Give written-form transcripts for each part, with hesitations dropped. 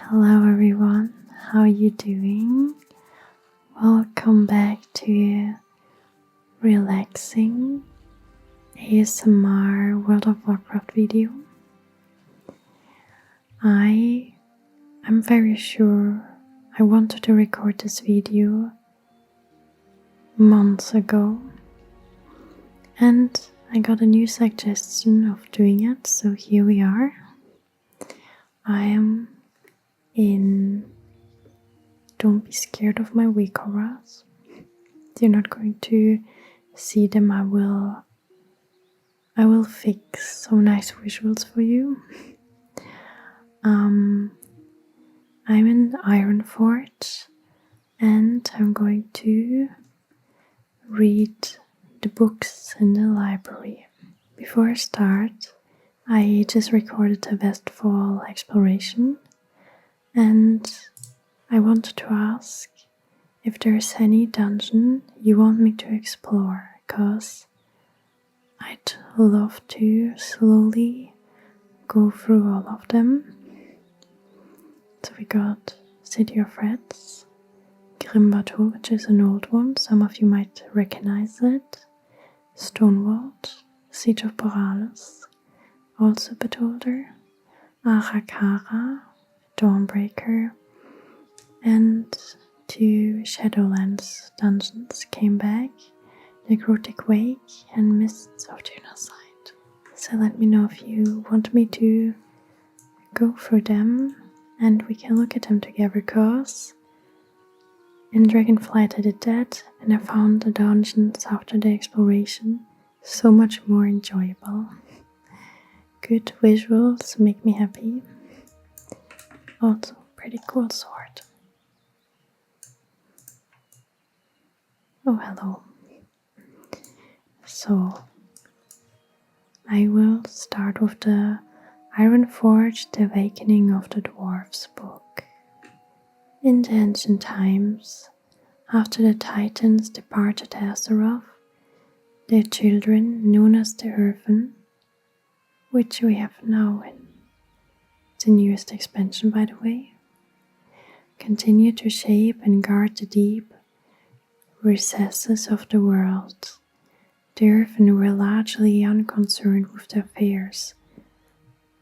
Hello everyone, how are you doing? Welcome back to a relaxing ASMR World of Warcraft video. I'm very sure I wanted to record this video months ago and I got a new suggestion of doing it, so here we are. I am in Don't be scared of my weak auras. You're not going to see them. I will fix some nice visuals for you. I'm in Ironforge and I'm going to read the books in the library. Before I start, I just recorded a Westfall exploration and I wanted to ask if there's any dungeon you want me to explore, because I'd love to slowly go through all of them. So we got City of Reds, Grimbato, which is an old one, some of you might recognize it, Stonewalled, Siege of Borealis, also a bit older, Arakara, Dawnbreaker, and 2 Shadowlands dungeons came back, Necrotic Wake and Mists of Genocide. So let me know if you want me to go through them and we can look at them together, cause in Dragonflight I did that and I found the dungeons after the exploration so much more enjoyable. Good visuals make me happy. Also pretty cool sword. Oh, hello. So, I will start with the Ironforge, The Awakening of the Dwarves book. In the ancient times, after the Titans departed Azeroth, their children, known as the Earthen, which we have now in the newest expansion by the way, continued to shape and guard the deep recesses of the world. The Earthen were largely unconcerned with the affairs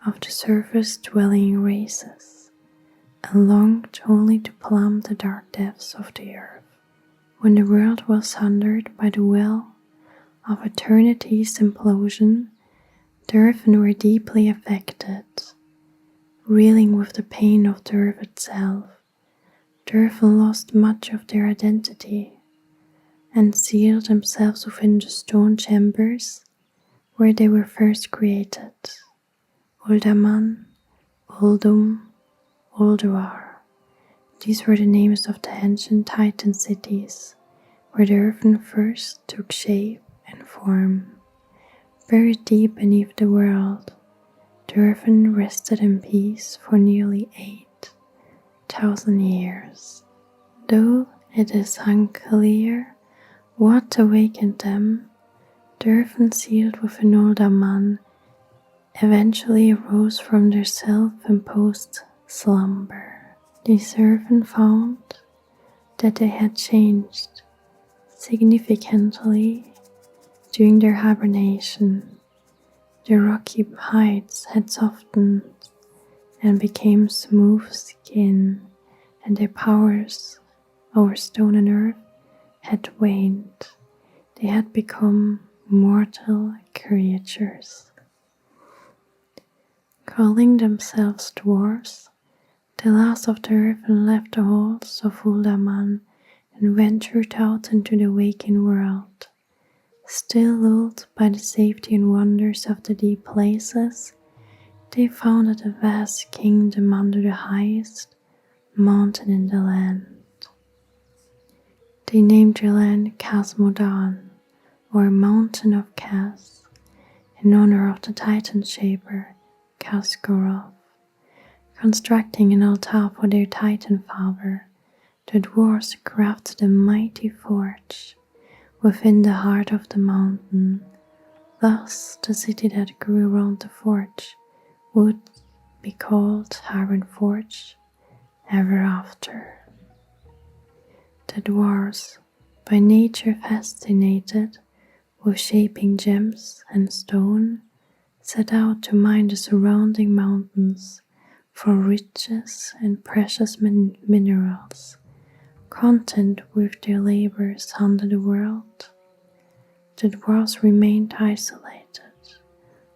of the surface-dwelling races, and longed only to plumb the dark depths of the earth. When the world was sundered by the well of eternity's implosion, the Earthen were deeply affected, reeling with the pain of the earth itself. The Earthen lost much of their identity and sealed themselves within the stone chambers where they were first created. Uldaman, Uldum, Ulduar. These were the names of the ancient Titan cities, where the Earthen first took shape and form. Buried deep beneath the world, the Earthen rested in peace for nearly 8,000 years. Though it is unclear what awakened them, the Earthen sealed with an Uldaman eventually arose from their self-imposed slumber. These Earthen found that they had changed significantly during their hibernation. The rocky heights had softened and became smooth skin, and their powers over stone and earth had waned. They had become mortal creatures. Calling themselves dwarves, the last of the Earthen left the halls of Uldaman and ventured out into the waking world. Still lulled by the safety and wonders of the deep places, they founded a vast kingdom under the highest mountain in the land. They named their land Khazmodan, or Mountain of Khaz, in honor of the Titan shaper Khazgoroth. Constructing an altar for their Titan father, the dwarves crafted a mighty forge within the heart of the mountain. Thus, the city that grew around the forge would be called Ironforge, ever after. The dwarves, by nature fascinated with shaping gems and stone, set out to mine the surrounding mountains for riches and precious minerals. Content with their labors under the world, the dwarves remained isolated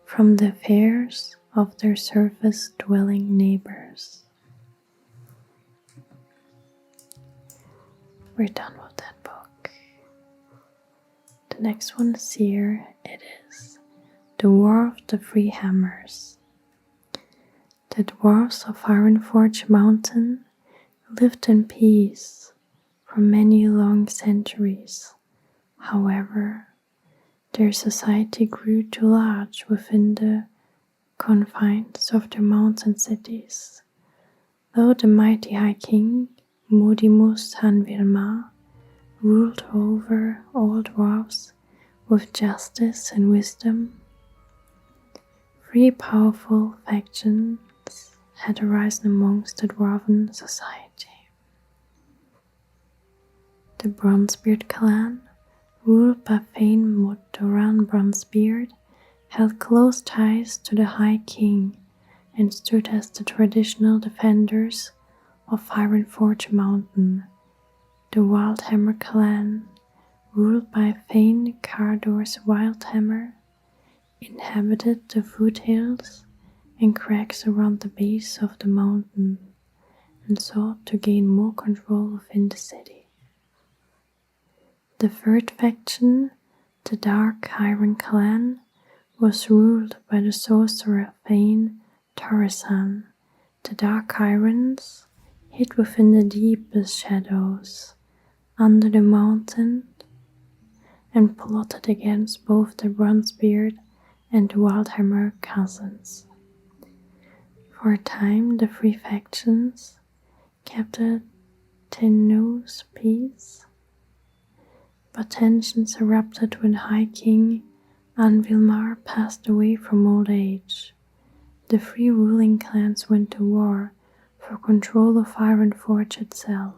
from the affairs of their surface-dwelling neighbors. We're done with that book. The next one is here. It is The War of the Three Hammers. The dwarves of Ironforge Mountain lived in peace for many long centuries. However, their society grew too large within the confines of their mountain cities. Though the mighty High King, Modimus Hanvilmar, ruled over all dwarves with justice and wisdom, three powerful factions had arisen amongst the dwarven society. The Bronzebeard clan, ruled by Thane Motoran Bronzebeard, held close ties to the High King and stood as the traditional defenders of Ironforge Mountain. The Wildhammer clan, ruled by Thane Cardor's Wildhammer, inhabited the foothills and cracks around the base of the mountain and sought to gain more control within the city. The third faction, the Dark Iron clan, was ruled by the sorcerer Thane Torisan. The Dark Irons hid within the deepest shadows under the mountain and plotted against both the Bronzebeard and the Wildhammer cousins. For a time, the three factions kept a tenuous peace, but tensions erupted when High King Anvilmar passed away from old age. The three ruling clans went to war for control of Ironforge itself.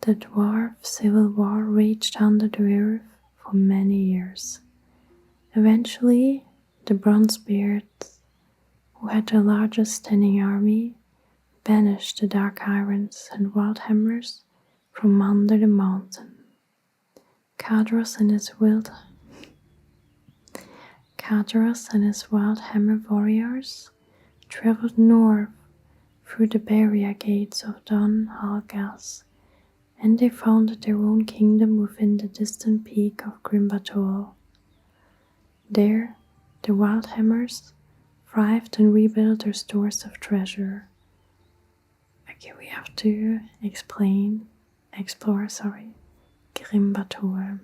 The dwarf civil war raged under the earth for many years. Eventually, the Bronzebeards, who had the largest standing army, banished the Dark Irons and Wildhammers from under the mountain. Cardros and his Wildhammer warriors traveled north through the barrier gates of Don Halgas, and they founded their own kingdom within the distant peak of Grimbatol. There, the Wildhammers thrived and rebuilt their stores of treasure. Okay, we have to explore Grimbatol.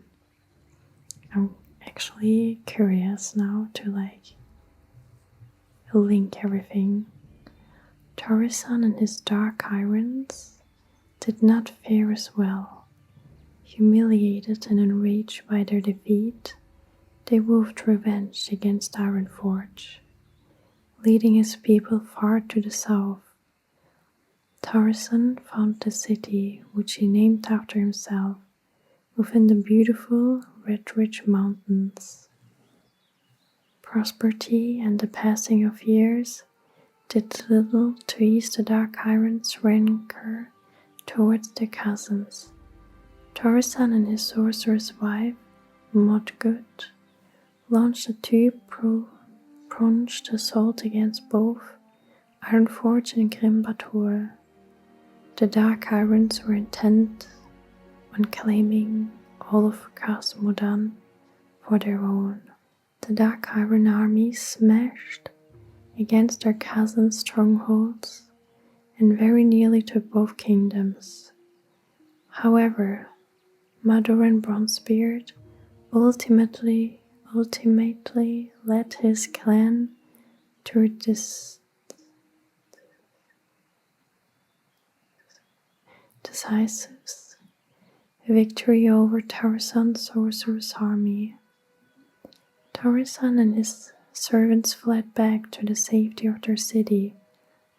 I'm actually curious now to link everything. Torisan and his Dark Irons did not fare as well. Humiliated and enraged by their defeat, they vowed revenge against Ironforge, leading his people far to the south. Torisan found the city, which he named after himself, within the beautiful Red Ridge Mountains. Prosperity and the passing of years did little to ease the Dark Irons' rancor towards their cousins. Torisan and his sorcerer's wife, Modgud, launched a two-pronged assault against both Ironforge and Grimbatol. The Dark Irons were intent on claiming all of Khazmodan for their own. The Dark Iron army smashed against their cousins' strongholds and very nearly took both kingdoms. However, Madoran Bronzebeard ultimately led his clan to decisive victory over Torisan's sorcerer's army. Torisan and his servants fled back to the safety of their city,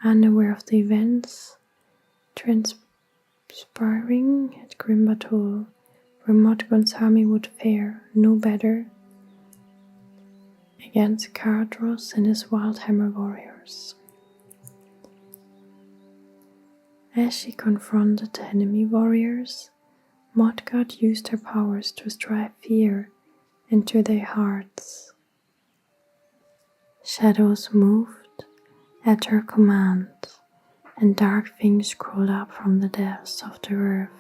unaware of the events transpiring at Grim Battle, where Modgon's army would fare no better against Cardros and his Wildhammer warriors. As she confronted the enemy warriors, Modgod used her powers to drive fear into their hearts. Shadows moved at her command, and dark things crawled up from the depths of the earth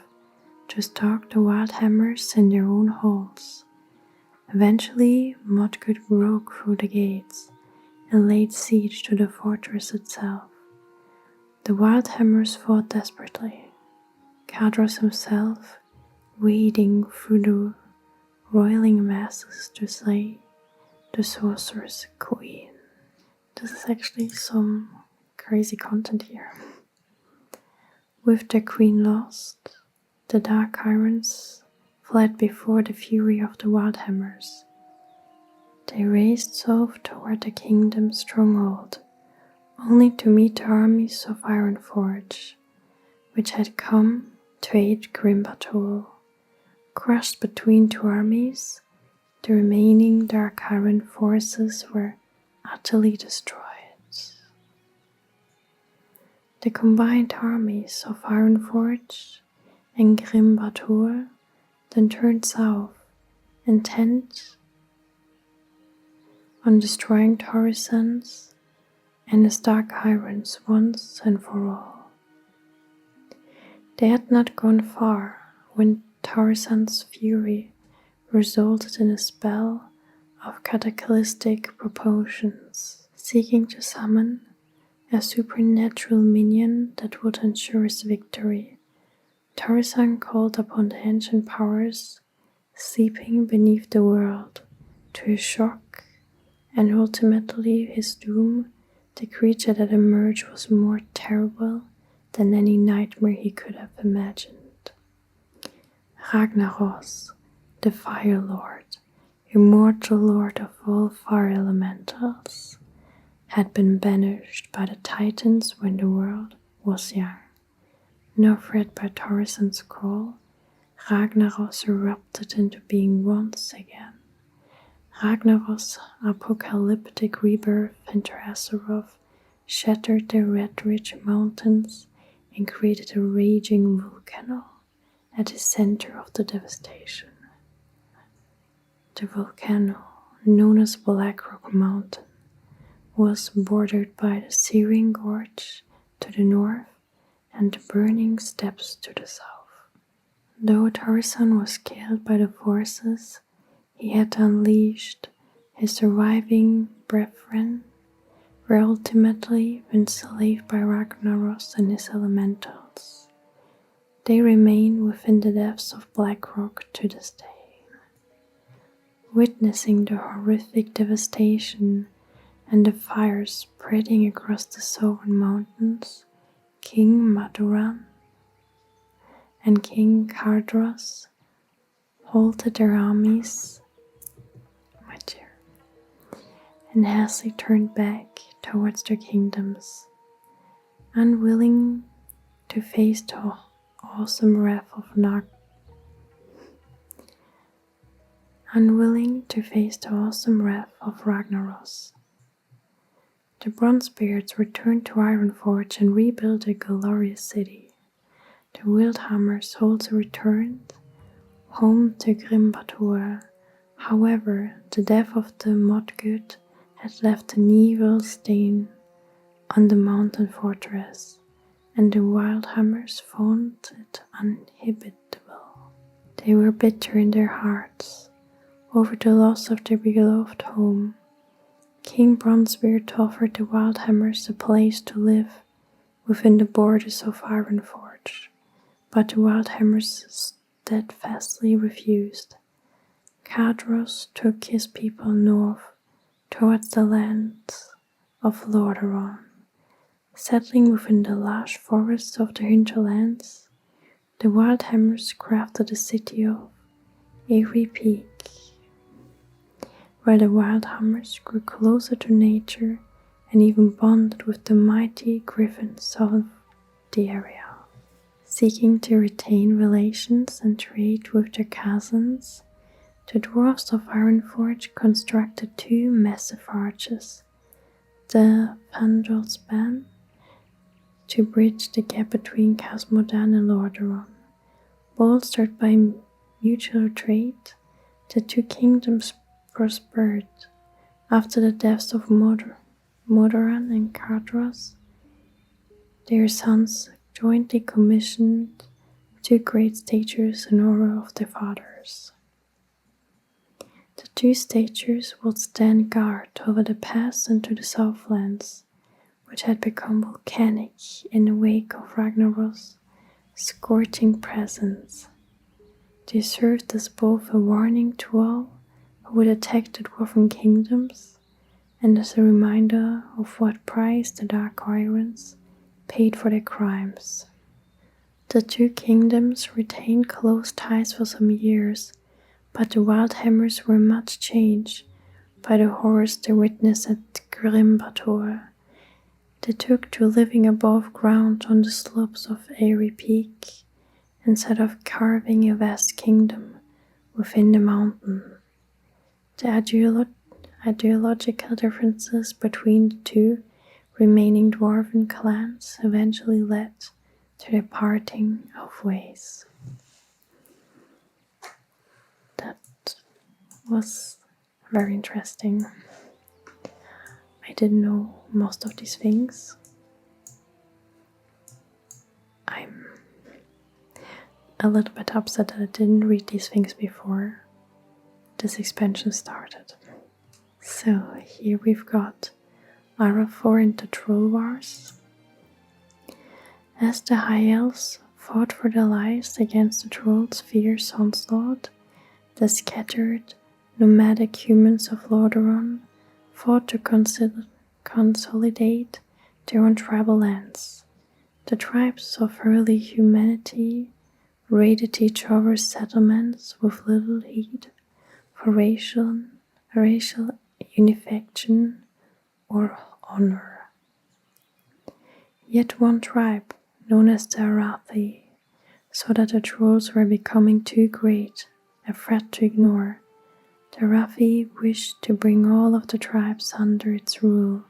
to stalk the Wildhammers in their own halls. Eventually, Modgod broke through the gates and laid siege to the fortress itself. The Wildhammers fought desperately, Cardros himself wading through the roiling masses to slay the sorcerer's queen. This is actually some crazy content here. With the queen lost, the Dark Irons fled before the fury of the Wildhammers. They raced south toward the kingdom's stronghold, only to meet the armies of Ironforge, which had come to aid Grim Battle. Crushed between two armies, the remaining Dark Iron forces were utterly destroyed. The combined armies of Ironforge and Grim Battle then turned south, intent on destroying Torreson's and his Dark Irons once and for all. They had not gone far when Torreson's fury resulted in a spell of cataclysmic proportions, seeking to summon a supernatural minion that would ensure his victory. Torreson called upon the ancient powers sleeping beneath the world to his shock, and ultimately his doom. The creature that emerged was more terrible than any nightmare he could have imagined. Ragnaros, the Fire Lord, immortal lord of all fire elementals, had been banished by the Titans when the world was young. No threat by Torreson's call, Ragnaros erupted into being once again. Ragnaros' apocalyptic rebirth into Azeroth shattered the Red Ridge Mountains and created a raging volcano at the center of the devastation. The volcano, known as Blackrock Mountain, was bordered by the Searing Gorge to the north and the Burning Steppes to the south. Though Torreson was killed by the forces he had unleashed, his surviving brethren were ultimately enslaved by Ragnaros and his elementals. They remain within the depths of Blackrock to this day. Witnessing the horrific devastation and the fire spreading across the southern mountains, King Maduran and King Cardros halted their armies and hastily turned back towards their kingdoms, unwilling to face the awesome wrath of Ragnaros. The Bronzebeards returned to Ironforge and rebuilt a glorious city. The Wildhammers also returned home to Grim Battle. However, the death of the Modgod had left an evil stain on the mountain fortress, and the Wildhammers found it uninhabitable. They were bitter in their hearts over the loss of their beloved home. King Bronzebeard offered the Wildhammers a place to live within the borders of Ironforge, but the Wildhammers steadfastly refused. Cardros took his people north towards the lands of Lordaeron. Settling within the lush forests of the hinterlands, the Wildhammers crafted the city of Airy Peak, where the Wildhammers grew closer to nature and even bonded with the mighty griffins of the area. Seeking to retain relations and trade with their cousins, the dwarves of Ironforge constructed two massive arches, the Fandral Span, to bridge the gap between Casmodan and Lordaeron. Bolstered by mutual trade, the two kingdoms prospered. After the deaths of Modoran and Cardros, their sons jointly commissioned two great statues in honor of their fathers. The two statues would stand guard over the pass into the Southlands, which had become volcanic in the wake of Ragnarok's scorching presence. They served as both a warning to all who would attack the dwarven kingdoms and as a reminder of what price the Dark Irons paid for their crimes. The two kingdoms retained close ties for some years, but the Wildhammers were much changed by the horrors they witnessed at Grimbator. They took to living above ground on the slopes of Airy Peak instead of carving a vast kingdom within the mountain. The ideological differences between the two remaining dwarven clans eventually led to the parting of ways. That was very interesting. I didn't know most of these things. I'm a little bit upset that I didn't read these things before this expansion started. So here we've got Ironforge and the Troll Wars. As the High Elves fought for their lives against the Trolls' fierce onslaught, the scattered, nomadic humans of Lordaeron fought to consolidate their own tribal lands. The tribes of early humanity raided each other's settlements with little heed for racial unification or honor. Yet one tribe, known as the Arathi, saw that the Trolls were becoming too great, a threat to ignore. The Arathi wished to bring all of the tribes under its rule,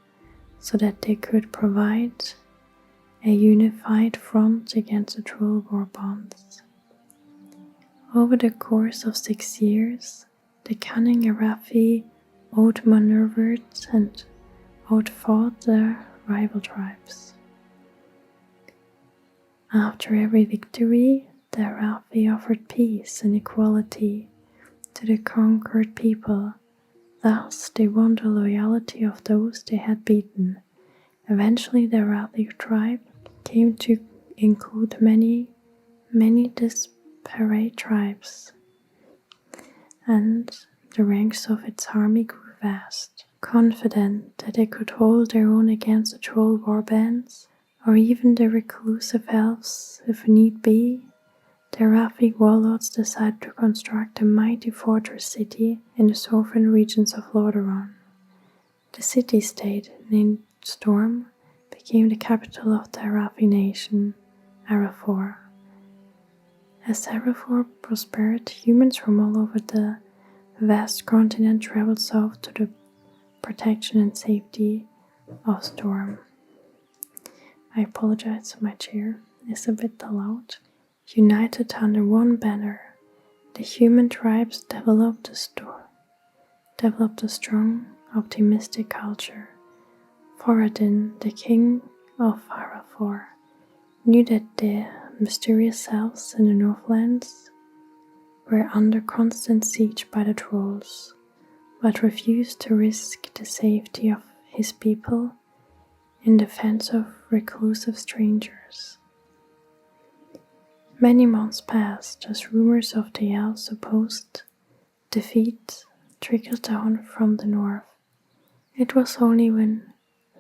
so that they could provide a unified front against the Troll war bonds. Over the course of 6 years, the cunning Arathi outmaneuvered and outfought their rival tribes. After every victory, the Arathi offered peace and equality to the conquered people. Thus, they won the loyalty of those they had beaten. Eventually, the Arathi tribe came to include many disparate tribes, and the ranks of its army grew vast. Confident that they could hold their own against the troll warbands, or even the reclusive elves if need be, the Arathi warlords decided to construct a mighty fortress city in the southern regions of Lordaeron. The city-state, named Storm, became the capital of the Arathi nation, Arafor. As Arafor prospered, humans from all over the vast continent traveled south to the protection and safety of Storm. I apologize, my chair is a bit loud. United under one banner, the human tribes developed a strong, optimistic culture. Thoradin, the king of Arafor, knew that the mysterious elves in the Northlands were under constant siege by the trolls, but refused to risk the safety of his people in defense of reclusive strangers. Many months passed as rumors of the elves' supposed defeat trickled down from the north. It was only when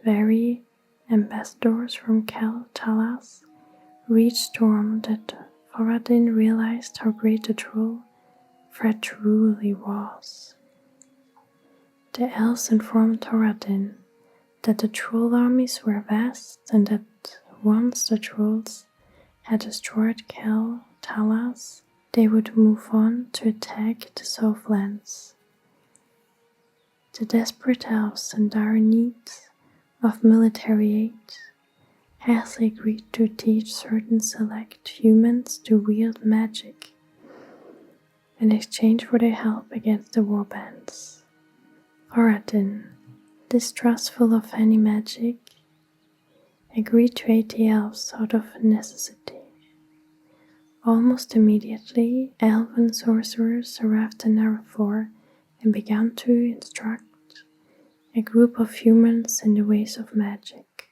very ambassadors from Talas reached Storm that Thoradin realized how great the troll threat truly was. The elves informed Thoradin that the troll armies were vast and that once the trolls had destroyed Talas, they would move on to attack the Southlands. The desperate elves, in dire need of military aid, Halsey agreed to teach certain select humans to wield magic in exchange for their help against the warbands. Thoradin, distrustful of any magic, agreed to aid the elves out of necessity. Almost immediately, elven sorcerers arrived in Ironforge and began to instruct a group of humans in the ways of magic.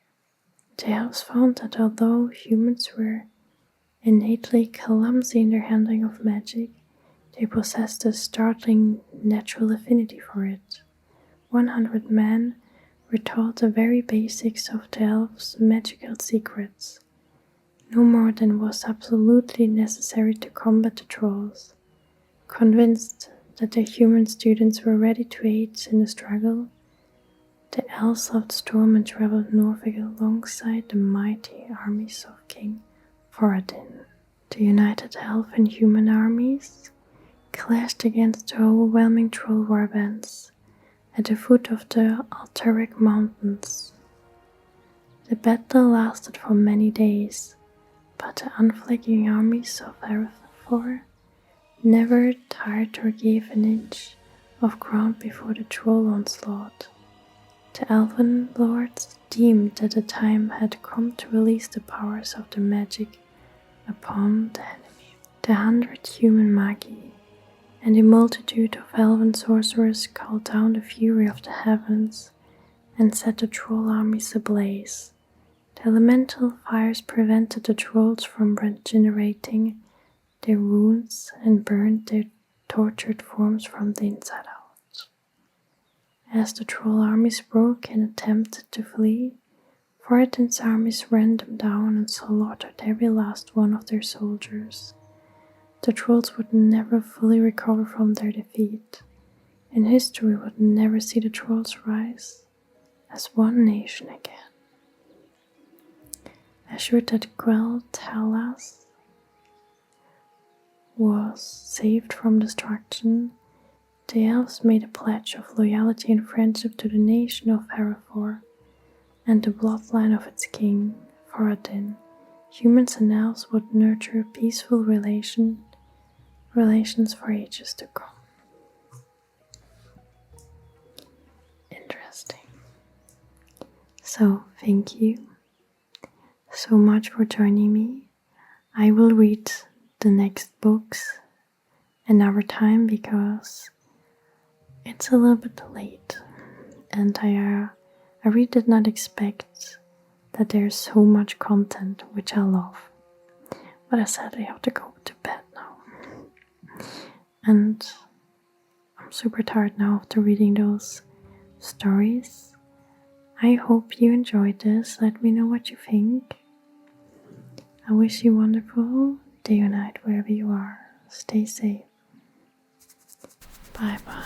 The elves found that although humans were innately clumsy in their handling of magic, they possessed a startling natural affinity for it. 100 men were taught the very basics of the elves' magical secrets, no more than was absolutely necessary to combat the trolls. Convinced that their human students were ready to aid in the struggle, the elves left Storm and traveled north alongside the mighty armies of King Thoradin. The united elf and human armies clashed against the overwhelming troll warbands at the foot of the Altaric Mountains. The battle lasted for many days, but the unflagging armies of Ironforge never tired or gave an inch of ground before the troll onslaught. The elven lords deemed that the time had come to release the powers of the magic upon the enemy. The 100 human magi and a multitude of elven sorcerers called down the fury of the heavens and set the troll armies ablaze. The elemental fires prevented the trolls from regenerating their wounds and burned their tortured forms from the inside out. As the troll armies broke and attempted to flee, Thoradin's armies ran them down and slaughtered every last one of their soldiers. The trolls would never fully recover from their defeat, and history would never see the trolls rise as one nation again. Assured that Talas was saved from destruction, the elves made a pledge of loyalty and friendship to the nation of Ironforge and the bloodline of its king, Thoradin. Humans and elves would nurture peaceful relations for ages to come. Interesting. So, thank you so much for joining me. I will read the next books another time because it's a little bit late and I really did not expect that there's so much content, which I love. But I said I have to go to bed now. And I'm super tired now after reading those stories. I hope you enjoyed this. Let me know what you think. I wish you a wonderful day or night wherever you are. Stay safe. Bye bye.